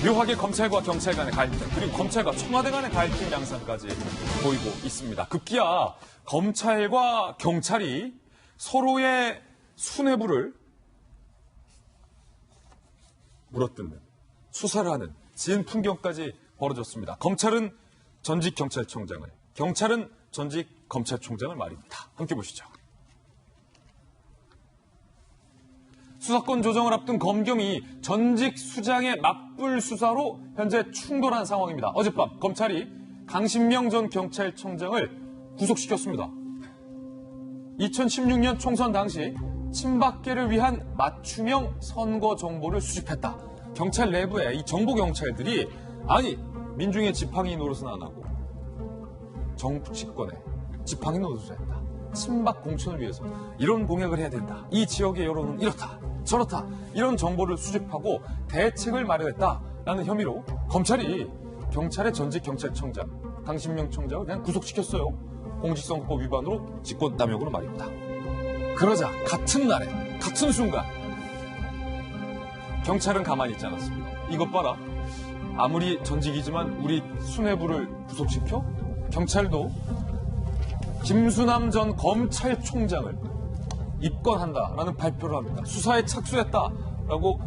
묘하게 검찰과 경찰 간의 갈등, 그리고 검찰과 청와대 간의 갈등 양상까지 보이고 있습니다. 급기야 검찰과 경찰이 서로의 수뇌부를 물어뜯는, 수사를 하는 지은 풍경까지 벌어졌습니다. 검찰은 전직 경찰청장을, 경찰은 전직 검찰총장을 말입니다. 함께 보시죠. 수사권 조정을 앞둔 검경이 전직 수장의 맞불 수사로 현재 충돌한 상황입니다. 어젯밤 검찰이 강신명 전 경찰청장을 구속시켰습니다. 2016년 총선 당시 친박계를 위한 맞춤형 선거 정보를 수집했다. 경찰 내부에 이 정보 경찰들이 민중의 지팡이 노릇은 안 하고 정치권에 지팡이 노릇을 했다. 친박 공천을 위해서 이런 공약을 해야 된다. 이 지역의 여론은 이렇다, 저렇다. 이런 정보를 수집하고 대책을 마련했다라는 혐의로 검찰이 경찰의 전직 경찰청장 강신명 청장을 그냥 구속시켰어요. 공직선거법 위반으로 직권남용으로 말입니다. 그러자 같은 날에, 같은 순간 경찰은 가만히 있지 않았습니다. 이것 봐라. 아무리 전직이지만 우리 수뇌부를 구속시켜? 경찰도 김수남 전 검찰총장을 입건한다라는 발표를 합니다. 수사에 착수했다라고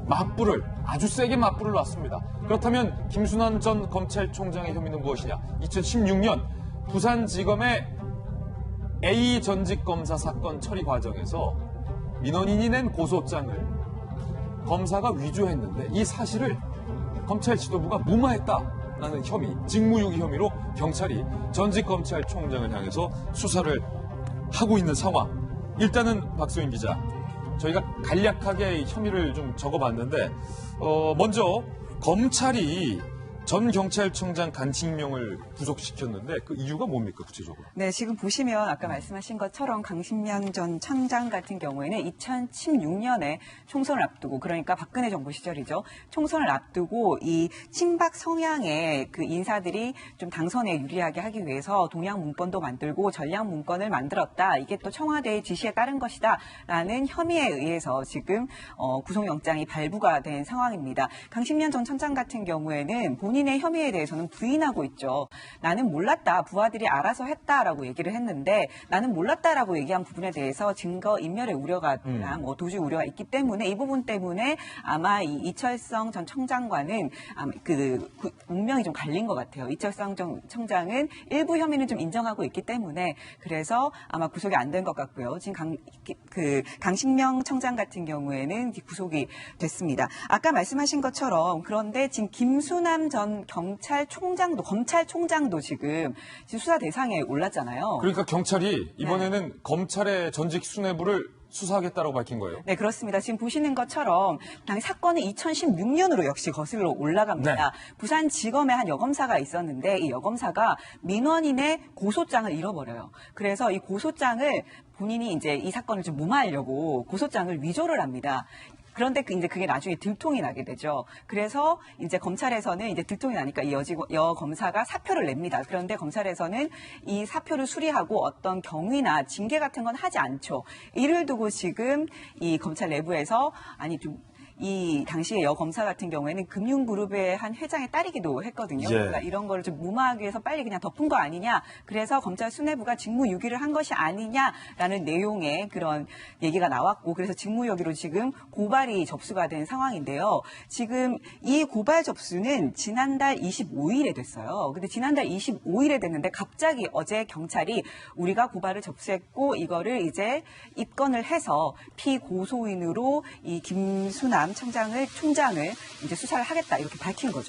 아주 세게 맞불을 놨습니다. 그렇다면 김수남 전 검찰총장의 혐의는 무엇이냐? 2016년 부산지검의 A 전직 검사 사건 처리 과정에서 민원인이 낸 고소장을 검사가 위조했는데 이 사실을 검찰 지도부가 무마했다라는 혐의, 직무유기 혐의로 경찰이 전직 검찰총장을 향해서 수사를 하고 있는 상황. 일단은 박소영 기자, 저희가 간략하게 혐의를 좀 적어봤는데 먼저 검찰이 전 경찰청장 강신명을 구속시켰는데 그 이유가 뭡니까 구체적으로? 네, 지금 보시면 아까 말씀하신 것처럼 강신명 전 청장 같은 경우에는 2016년에 총선을 앞두고, 그러니까 박근혜 정부 시절이죠. 총선을 앞두고 이 친박 성향의 그 인사들이 좀 당선에 유리하게 하기 위해서 동향 문건도 만들고 전략 문건을 만들었다. 이게 또 청와대의 지시에 따른 것이다라는 혐의에 의해서 지금 구속영장이 발부가 된 상황입니다. 강신명 전 청장 같은 경우에는 본인의 혐의에 대해서는 부인하고 있죠. 나는 몰랐다. 부하들이 알아서 했다라고 얘기를 했는데 나는 몰랐다라고 얘기한 부분에 대해서 증거 인멸의 우려가 도주 우려가 있기 때문에 이 부분 때문에 아마 이 이철성 전 청장과는 운명이 좀 갈린 것 같아요. 이철성 전 청장은 일부 혐의는 좀 인정하고 있기 때문에 그래서 아마 구속이 안 된 것 같고요. 지금 강신명 청장 같은 경우에는 구속이 됐습니다. 아까 말씀하신 것처럼 그런데 지금 김수남 전 검찰총장도 지금 수사 대상에 올랐잖아요. 그러니까 경찰이 이번에는 검찰의 전직 수뇌부를 수사하겠다라고 밝힌 거예요? 네, 그렇습니다. 지금 보시는 것처럼 사건은 2016년으로 역시 거슬러 올라갑니다. 네. 부산지검에 한 여검사가 있었는데 이 여검사가 민원인의 고소장을 잃어버려요. 그래서 이 고소장을 본인이 이제 이 사건을 좀 무마하려고 고소장을 위조를 합니다. 그런데 이제 그게 나중에 들통이 나게 되죠. 그래서 이제 검찰에서는 이제 들통이 나니까 이 여검사가 사표를 냅니다. 그런데 검찰에서는 이 사표를 수리하고 어떤 경위나 징계 같은 건 하지 않죠. 이를 두고 지금 이 검찰 내부에서 이 당시에 여검사 같은 경우에는 금융그룹의 한 회장의 딸이기도 했거든요. 예. 그러니까 이런 거를 좀 무마하기 위해서 빨리 그냥 덮은 거 아니냐. 그래서 검찰 수뇌부가 직무유기를 한 것이 아니냐라는 내용의 그런 얘기가 나왔고 그래서 직무유기로 지금 고발이 접수가 된 상황인데요. 지금 이 고발 접수는 지난달 25일에 됐어요. 근데 지난달 25일에 됐는데 갑자기 어제 경찰이 우리가 고발을 접수했고 이거를 이제 입건을 해서 피고소인으로 이 김수남 총장을 이제 수사를 하겠다 이렇게 밝힌 거죠.